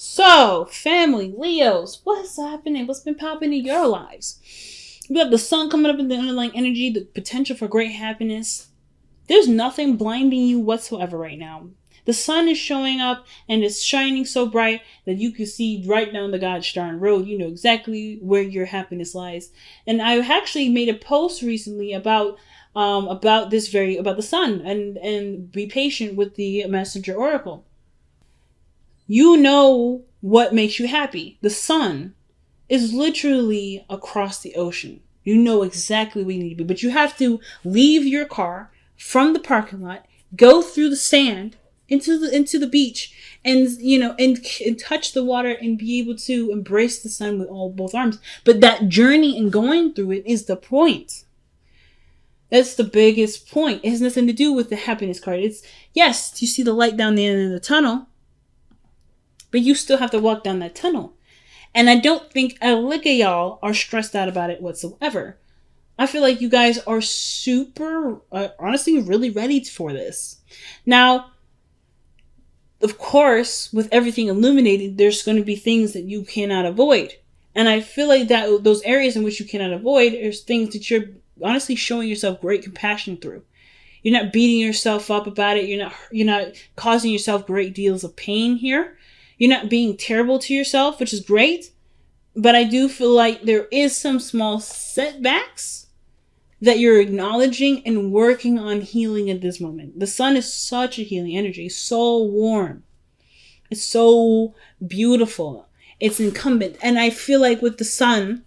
So, family, Leos, what's happening? What's been popping in your lives? We have the sun coming up in the underlying energy, the potential for great happiness. There's nothing blinding you whatsoever right now. The sun is showing up and it's shining so bright that you can see right down the gosh darn road. You know exactly where your happiness lies. And I actually made a post recently about the sun and be patient with the messenger oracle. You know what makes you happy. The sun is literally across the ocean. You know exactly where you need to be, but you have to leave your car from the parking lot, go through the sand into the beach, and and touch the water and be able to embrace the sun with both arms. But that journey and going through it is the point. That's the biggest point. It has nothing to do with the happiness card. It's, yes, you see the light down the end of the tunnel, but you still have to walk down that tunnel. And I don't think a lick of y'all are stressed out about it whatsoever. I feel like you guys are super, honestly, really ready for this. Now, of course, with everything illuminated, there's going to be things that you cannot avoid. And I feel like that those areas in which you cannot avoid are things that you're honestly showing yourself great compassion through. You're not beating yourself up about it. You're not causing yourself great deals of pain here. You're not being terrible to yourself, which is great. But I do feel like there is some small setbacks that you're acknowledging and working on healing at this moment. The sun is such a healing energy. So warm. It's so beautiful. It's incumbent. And I feel like with the sun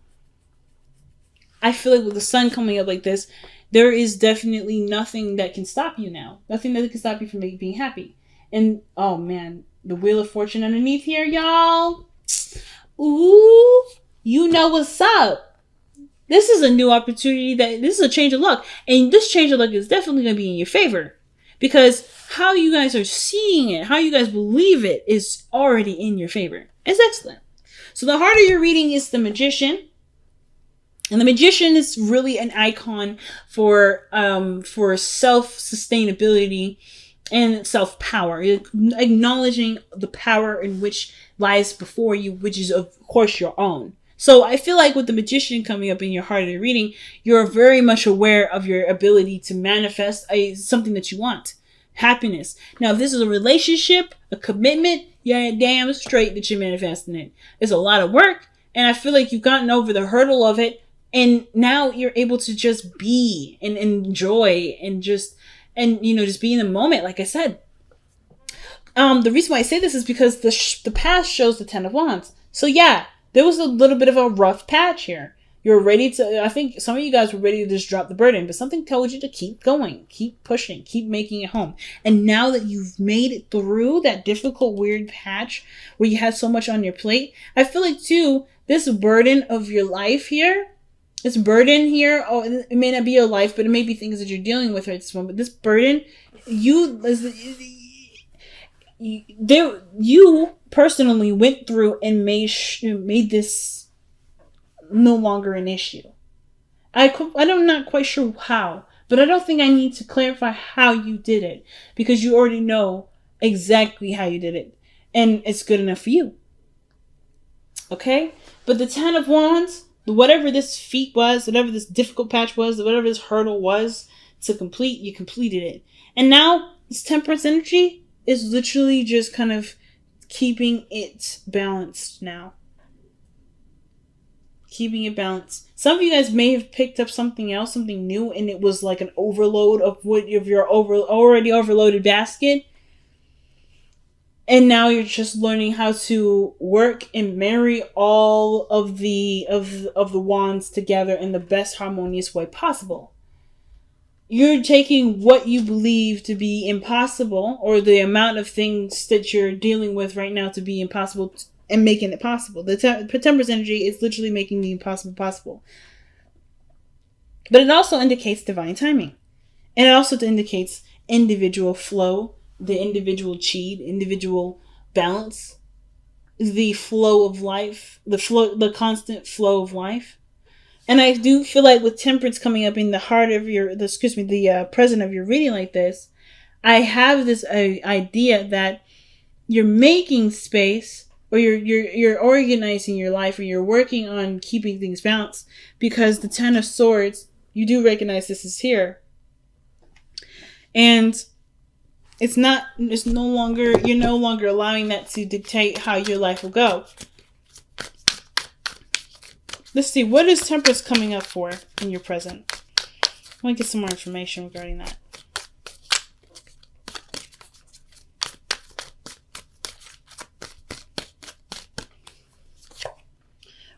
coming up like this, there is definitely nothing that can stop you now. Nothing that can stop you from being happy. And, oh man, the Wheel of Fortune underneath here, y'all. Ooh, you know what's up. This is a new opportunity. This is a change of luck. And this change of luck is definitely going to be in your favor. Because how you guys are seeing it, how you guys believe it, is already in your favor. It's excellent. So the heart of your reading is the Magician. And the Magician is really an icon for self-sustainability and self-power. Acknowledging the power in which lies before you, which is, of course, your own. So I feel like with the Magician coming up in your heart of the reading, you're very much aware of your ability to manifest something that you want. Happiness. Now, if this is a relationship, a commitment, you're damn straight that you're manifesting it. It's a lot of work, and I feel like you've gotten over the hurdle of it, and now you're able to just be and enjoy and just be in the moment, like I said. The reason why I say this is because the past shows the Ten of Wands. So yeah, there was a little bit of a rough patch here. You're ready to, I think some of you guys were ready to just drop the burden, but something told you to keep going, keep pushing, keep making it home. And now that you've made it through that difficult, weird patch where you had so much on your plate, I feel like too, this burden of your life here, this burden here, it may not be your life, but it may be things that you're dealing with right at this moment. This burden, you personally went through and made this no longer an issue. I'm not quite sure how, but I don't think I need to clarify how you did it, because you already know exactly how you did it, and it's good enough for you. Okay? But the Ten of Wands, whatever this feat was, whatever this difficult patch was, whatever this hurdle was to complete, you completed it. And now this Temperance energy is literally just kind of keeping it balanced now. Keeping it balanced. Some of you guys may have picked up something else, something new, and it was like an overload of your already overloaded basket. And now you're just learning how to work and marry all of the wands together in the best harmonious way possible. You're taking what you believe to be impossible, or the amount of things that you're dealing with right now to be impossible, and making it possible. The Temperance energy is literally making the impossible possible. But it also indicates divine timing. And it also indicates individual flow, the individual chi, individual balance, the flow of life, the constant flow of life. And I do feel like with Temperance coming up in the heart of the present of your reading like this, I have this idea that you're making space or you're organizing your life, or you're working on keeping things balanced, because the Ten of Swords, you do recognize this is here. And you're no longer allowing that to dictate how your life will go. Let's see, what is Temperance coming up for in your present? I want to get some more information regarding that.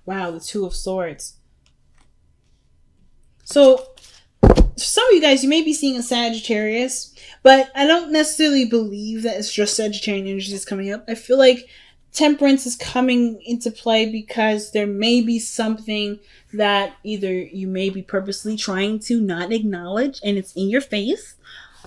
Wow, the Two of Swords. So, for some of you guys, you may be seeing a Sagittarius, but I don't necessarily believe that it's just Sagittarian energy that's coming up. I feel like Temperance is coming into play because there may be something that either you may be purposely trying to not acknowledge and it's in your face,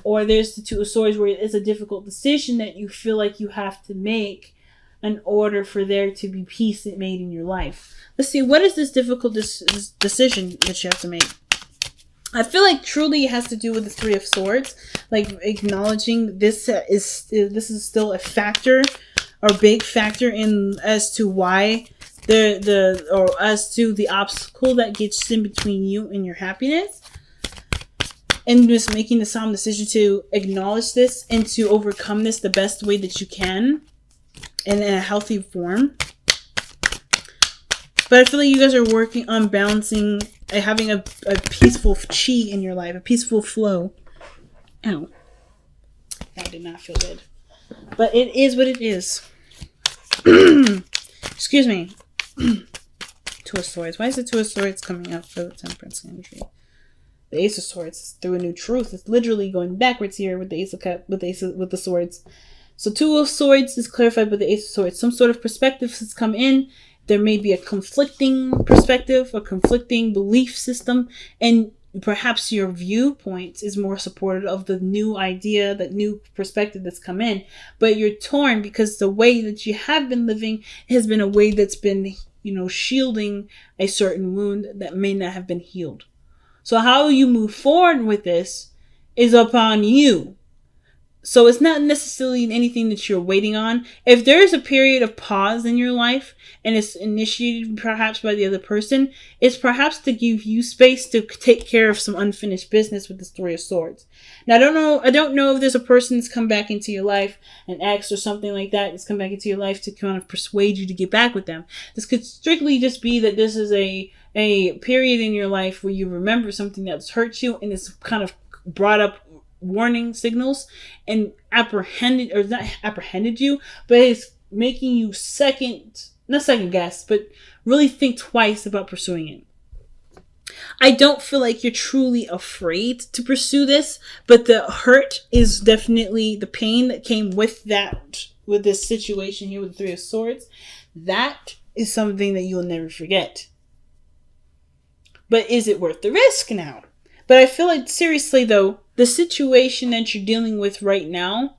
or there's the Two of Swords where it's a difficult decision that you feel like you have to make in order for there to be peace made in your life. Let's see, what is this difficult decision that you have to make? I feel like truly it has to do with the Three of Swords, like acknowledging this is still a factor, or big factor in as to why or as to the obstacle that gets in between you and your happiness, and just making the solemn decision to acknowledge this and to overcome this the best way that you can and in a healthy form. But I feel like you guys are working on balancing, having a peaceful chi in your life, a peaceful flow. Ow. That did not feel good. But it is what it is. Excuse me. Two of Swords. Why is the Two of Swords coming up for the Temperance energy? The Ace of Swords is through a new truth. It's literally going backwards here with the Ace of Cups, with the Swords. So Two of Swords is clarified by the Ace of Swords. Some sort of perspective has come in. There may be a conflicting perspective, a conflicting belief system, and perhaps your viewpoint is more supportive of the new idea, that new perspective that's come in. But you're torn because the way that you have been living has been a way that's been, shielding a certain wound that may not have been healed. So how you move forward with this is upon you. So it's not necessarily anything that you're waiting on. If there is a period of pause in your life and it's initiated perhaps by the other person, it's perhaps to give you space to take care of some unfinished business with the Three of Swords. Now, I don't know if there's a person that's come back into your life, an ex or something like that, that's come back into your life to kind of persuade you to get back with them. This could strictly just be that this is a period in your life where you remember something that's hurt you and it's kind of brought up warning signals and not apprehended you, but it's making you not second guess, but really think twice about pursuing it. I don't feel like you're truly afraid to pursue this, but the hurt is definitely the pain that came with this situation here with the Three of Swords. That is something that you'll never forget. But is it worth the risk now? But I feel like, seriously though, the situation that you're dealing with right now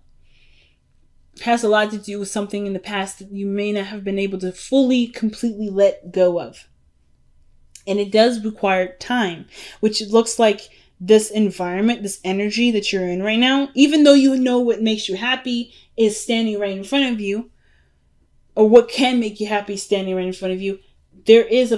has a lot to do with something in the past that you may not have been able to fully, completely let go of. And it does require time, which it looks like this environment, this energy that you're in right now, even though you know what makes you happy is standing right in front of you, or what can make you happy standing right in front of you, there is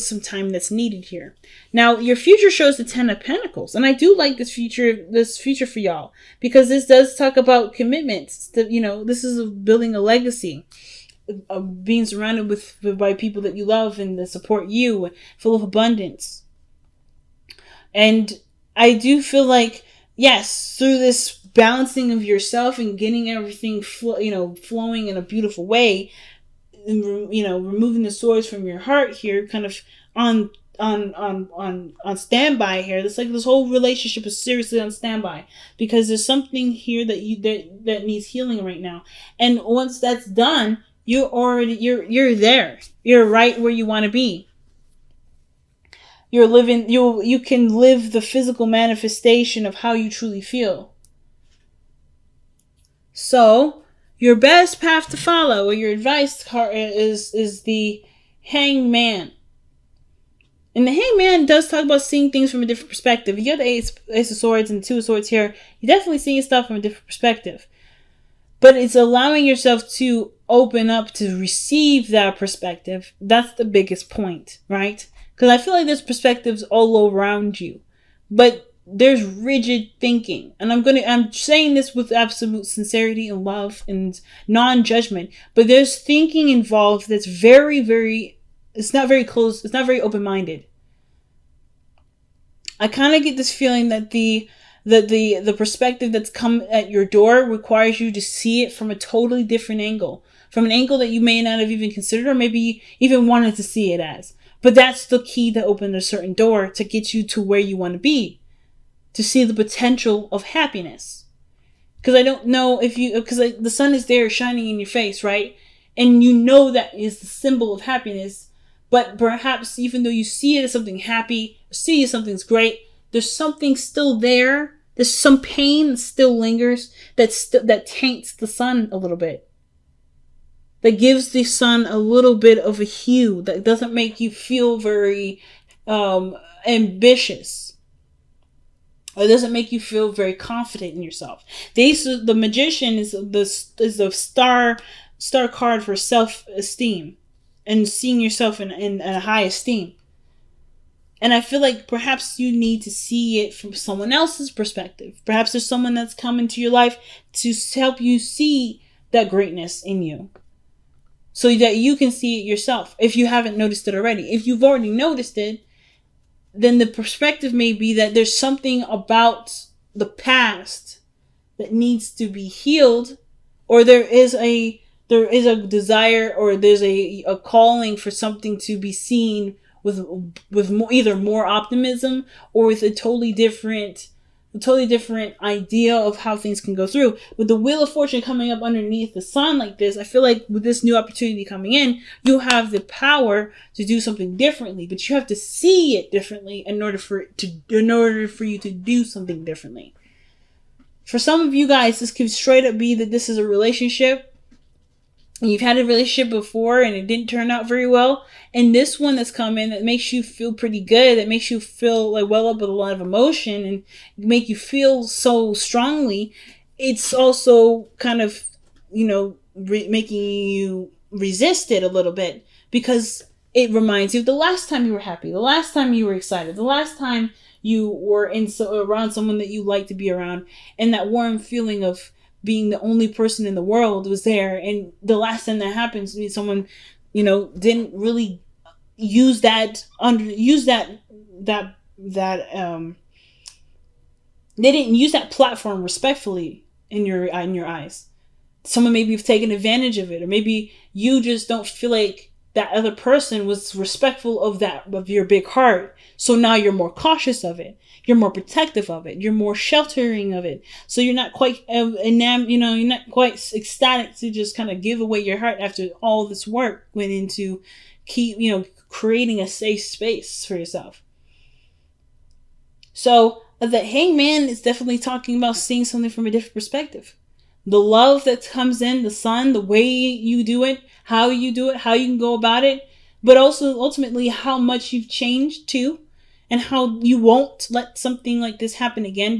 some time that's needed here. Now, your future shows the Ten of Pentacles, and I do like this future for y'all, because this does talk about commitments. This is building a legacy, of being surrounded by people that you love and that support you, full of abundance. And I do feel like, yes, through this balancing of yourself and getting everything flowing in a beautiful way, removing the swords from your heart here, kind of on standby here. It's like this whole relationship is seriously on standby because there's something here that needs healing right now. And once that's done, you're there. You're right where you want to be. You're living. You can live the physical manifestation of how you truly feel. So, your best path to follow, or your advice card, is the Hangman. And the Hangman does talk about seeing things from a different perspective. You got the Ace of Swords and the Two of Swords here. You're definitely seeing stuff from a different perspective. But it's allowing yourself to open up to receive that perspective. That's the biggest point, right? Because I feel like there's perspectives all around you, but there's rigid thinking. And I'm saying this with absolute sincerity and love and non-judgment, but there's thinking involved that's very, very, it's not very close, it's not very open-minded. I kind of get this feeling that the perspective that's come at your door requires you to see it from a totally different angle, from an angle that you may not have even considered or maybe even wanted to see it as. But that's the key to open a certain door to get you to where you want to be, to see the potential of happiness. Because I don't know if you, because the sun is there shining in your face, right? And you know that is the symbol of happiness. But perhaps even though you see it as something happy, see it as something's great, there's something still there. There's some pain that still lingers that taints the sun a little bit. That gives the sun a little bit of a hue that doesn't make you feel very ambitious. Or it doesn't make you feel very confident in yourself. The magician is the star card for self-esteem and seeing yourself in a high esteem. And I feel like perhaps you need to see it from someone else's perspective. Perhaps there's someone that's come into your life to help you see that greatness in you, so that you can see it yourself if you haven't noticed it already. If you've already noticed it, then the perspective may be that there's something about the past that needs to be healed, or there is a desire, or there's a calling for something to be seen with more, either more optimism or with a totally different idea of how things can go through. With the Wheel of Fortune coming up underneath the sun like this, I feel like with this new opportunity coming in, you have the power to do something differently, but you have to see it differently in order for you to do something differently. For some of you guys, this could straight up be that this is a relationship. And you've had a relationship before and it didn't turn out very well. And this one that's coming that makes you feel pretty good, that makes you feel like well up with a lot of emotion and make you feel so strongly. It's also kind of, making you resist it a little bit, because it reminds you of the last time you were happy, the last time you were excited, the last time you were around someone that you like to be around, and that warm feeling of being the only person in the world was there. And the last time that happens, someone, didn't really use that they didn't use that platform respectfully in your eyes. Someone maybe have taken advantage of it, or maybe you just don't feel like that other person was respectful of your big heart. So now you're more cautious of it. You're more protective of it. You're more sheltering of it. So you're not quite you're not quite ecstatic to just kind of give away your heart after all this work went into creating a safe space for yourself. So the Hangman is definitely talking about seeing something from a different perspective. The love that comes in, the sun, the way you do it, how you do it, how you can go about it, but also ultimately how much you've changed too, and how you won't let something like this happen again,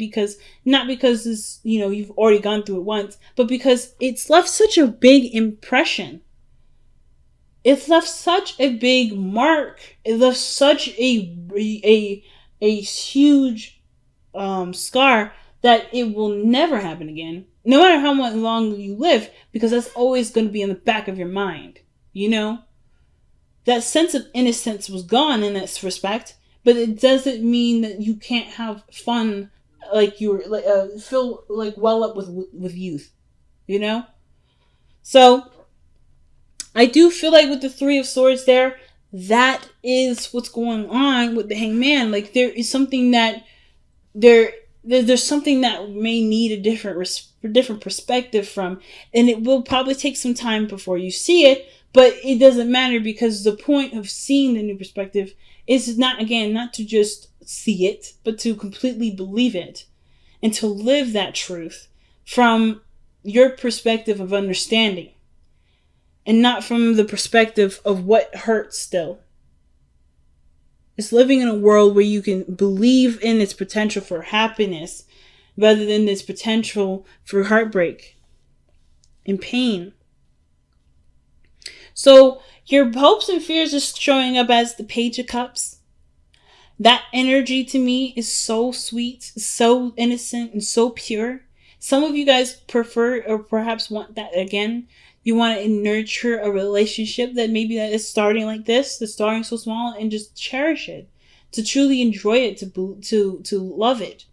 not because this, you've already gone through it once, but because it's left such a big impression. It's left such a big mark. It left such a huge scar that it will never happen again. No matter how much long you live, because that's always going to be in the back of your mind. That sense of innocence was gone in this respect, but it doesn't mean that you can't have fun, like feel like well up with youth, So I do feel like with the Three of Swords there, that is what's going on with the Hangman. Like there is something that there's something that may need a different perspective from, and it will probably take some time before you see it, but it doesn't matter, because the point of seeing the new perspective is not to just see it, but to completely believe it and to live that truth from your perspective of understanding, and not from the perspective of what hurts still. It's living in a world where you can believe in its potential for happiness rather than its potential for heartbreak. in pain. So your hopes and fears are showing up as the Page of Cups. That energy to me is so sweet, so innocent, and so pure. Some of you guys prefer or perhaps want that again. You want to nurture a relationship that maybe that is starting like this, that's starting so small, and just cherish it, to truly enjoy it, to love it.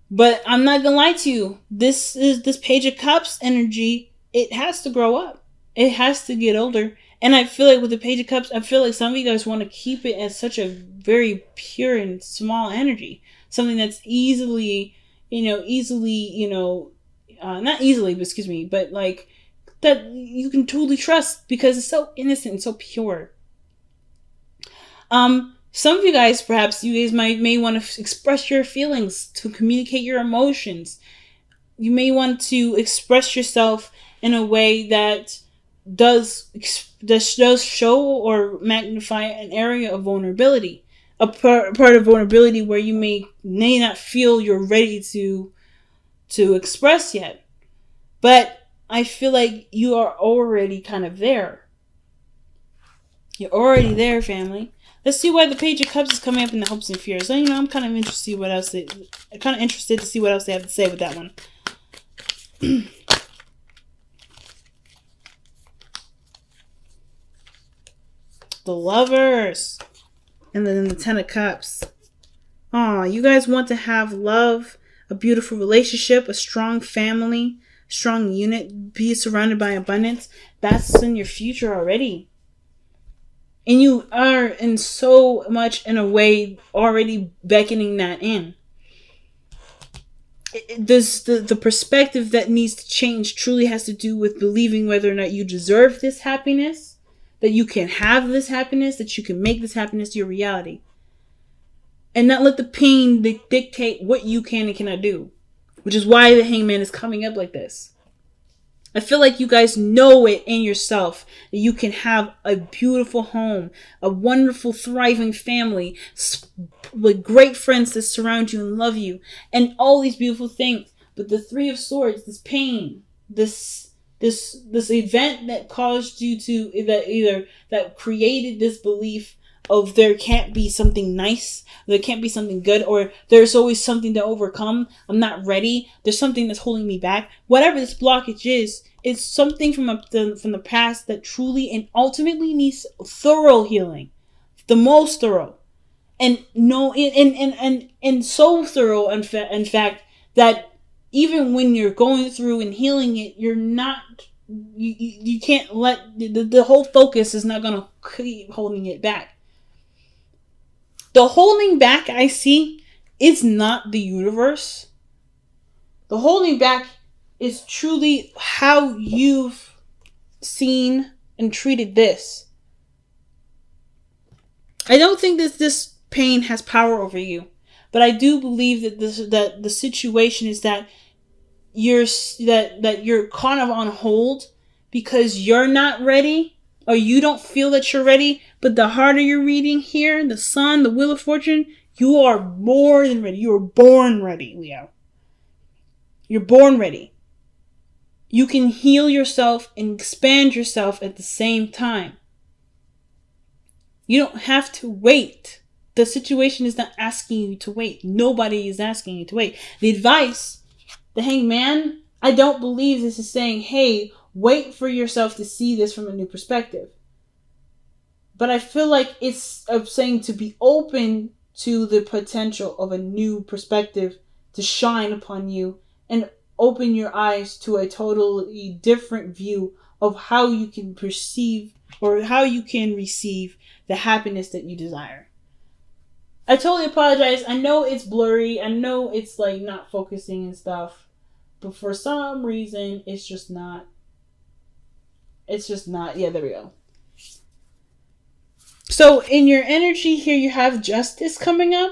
But I'm not gonna lie to you. This Page of Cups energy. It has to grow up. It has to get older. And I feel like with the Page of Cups, I feel like some of you guys want to keep it as such a very pure and small energy. Something that's easily, not easily, but excuse me, but like that you can totally trust because it's so innocent and so pure. Some of you guys, perhaps you guys may want to express your feelings, to communicate your emotions. You may want to express yourself in a way that does show or magnify an area of vulnerability, a part of vulnerability where you may not feel you're ready to express yet. But I feel like you are already kind of there. You're already there, family. Let's see why the Page of Cups is coming up in the hopes and fears. So, I'm kind of interested to see what else they have to say with that one. The Lovers. And then the Ten of Cups. You guys want to have love, a beautiful relationship, a strong family, strong unit, be surrounded by abundance. That's in your future already. And you are in so much in a way already beckoning that in. The perspective that needs to change truly has to do with believing whether or not you deserve this happiness, that you can have this happiness, that you can make this happiness your reality. And not let the pain dictate what you can and cannot do. Which is why the Hangman is coming up like this. I feel like you guys know it in yourself that you can have a beautiful home, a wonderful, thriving family, with great friends that surround you and love you, and all these beautiful things. But the Three of Swords, this pain, this event that caused you that created this belief of there can't be something nice, there can't be something good, or there's always something to overcome. I'm not ready. There's something that's holding me back. Whatever this blockage is, it's something from the past that truly and ultimately needs thorough healing, the most thorough, and so thorough. In fact, that even when you're going through and healing it, you're not. You can't let the whole focus is not gonna keep holding it back. The holding back I see is not the universe. The holding back is truly how you've seen and treated this. I don't think that this pain has power over you, but I do believe that the situation is that you're kind of on hold because you're not ready. Or you don't feel that you're ready, but the harder you're reading here, the Sun, the Wheel of Fortune, you are more than ready. You are born ready, Leo. You're born ready. You can heal yourself and expand yourself at the same time. You don't have to wait. The situation is not asking you to wait. Nobody is asking you to wait. The advice, the Hangman, I don't believe this is saying, hey, wait for yourself to see this from a new perspective. But I feel like it's saying to be open to the potential of a new perspective to shine upon you and open your eyes to a totally different view of how you can perceive or how you can receive the happiness that you desire. I totally apologize. I know it's blurry. I know it's like not focusing and stuff. But for some reason, it's just not. Yeah, there we go. So in your energy here, you have Justice coming up.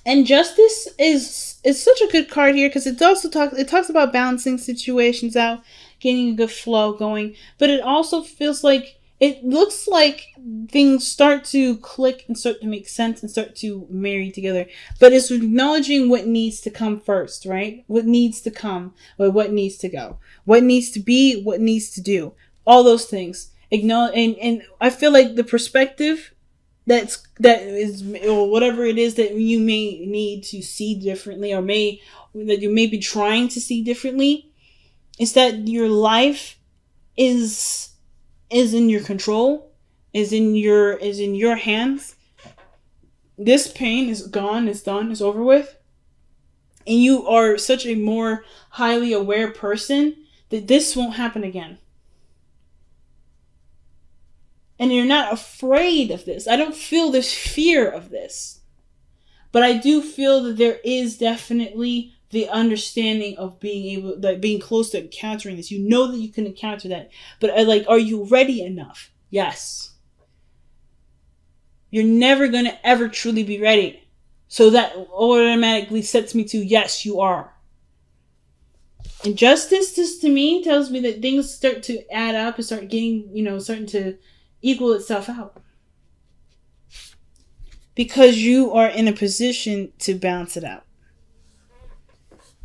And Justice is such a good card here because it talks about balancing situations out, getting a good flow going. But it also feels like it looks like things start to click and start to make sense and start to marry together. But it's acknowledging what needs to come first, right? What needs to come or what needs to go. What needs to be, what needs to do. All those things. Acknowledge, and I feel like the perspective that is, or whatever it is that you may need to see differently, or that you may be trying to see differently, is that your life is in your control, is in your hands. This pain is gone, it's done, it's over with. And you are such a more highly aware person that this won't happen again. And you're not afraid of this. I don't feel this fear of this. But I do feel that there is definitely the understanding of being close to encountering this. You know that you can encounter that. But are you ready enough? Yes. You're never going to ever truly be ready. So that automatically sets me to yes, you are. And justice, this to me tells me that things start to add up and start getting, starting to equal itself out. Because you are in a position to balance it out.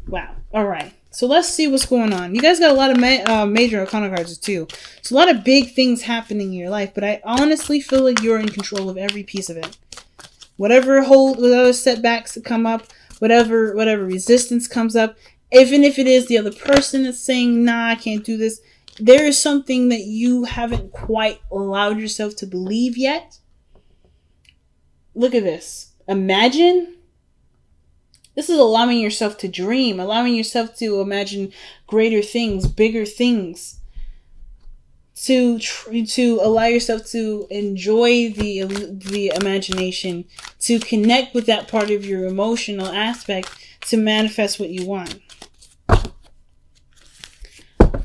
Wow. All right. So let's see what's going on. You guys got a lot of major arcana cards too. So a lot of big things happening in your life. But I honestly feel like you're in control of every piece of it. Whatever setbacks that come up, whatever resistance comes up, even if it is the other person that's saying, nah, I can't do this. There is something that you haven't quite allowed yourself to believe yet. Look at this. Imagine. This is allowing yourself to dream, allowing yourself to imagine greater things, bigger things. To allow yourself to enjoy the imagination, to connect with that part of your emotional aspect, to manifest what you want.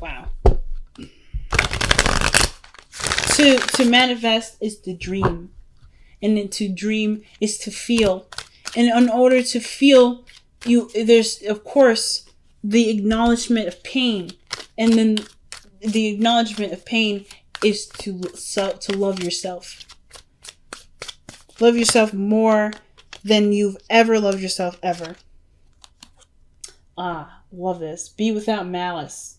Wow. To manifest is to dream. And then to dream is to feel. And in order to feel, there's, of course, the acknowledgement of pain. And then the acknowledgement of pain is to love yourself. Love yourself more than you've ever loved yourself ever. Love this. Be without malice.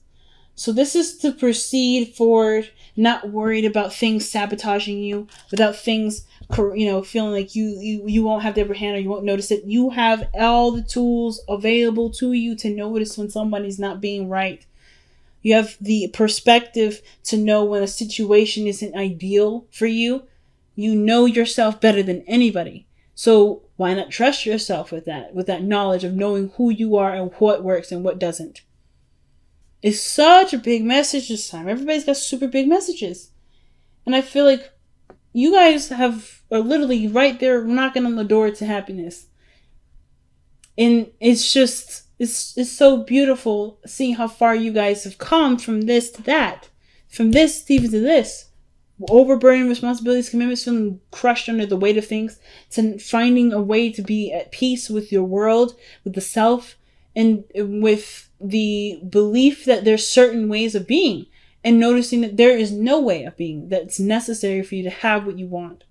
So this is to proceed forward, not worried about things sabotaging you, without things, feeling like you won't have the upper hand or you won't notice it. You have all the tools available to you to notice when somebody's not being right. You have the perspective to know when a situation isn't ideal for you. You know yourself better than anybody. So why not trust yourself with that knowledge of knowing who you are and what works and what doesn't. It's such a big message this time. Everybody's got super big messages. And I feel like you guys are literally right there knocking on the door to happiness. And it's just, it's so beautiful seeing how far you guys have come from this to that. From this to even to this. Overburdened responsibilities, commitments, feeling crushed under the weight of things, to finding a way to be at peace with your world, with the self, and with the belief that there's certain ways of being, and noticing that there is no way of being that's necessary for you to have what you want.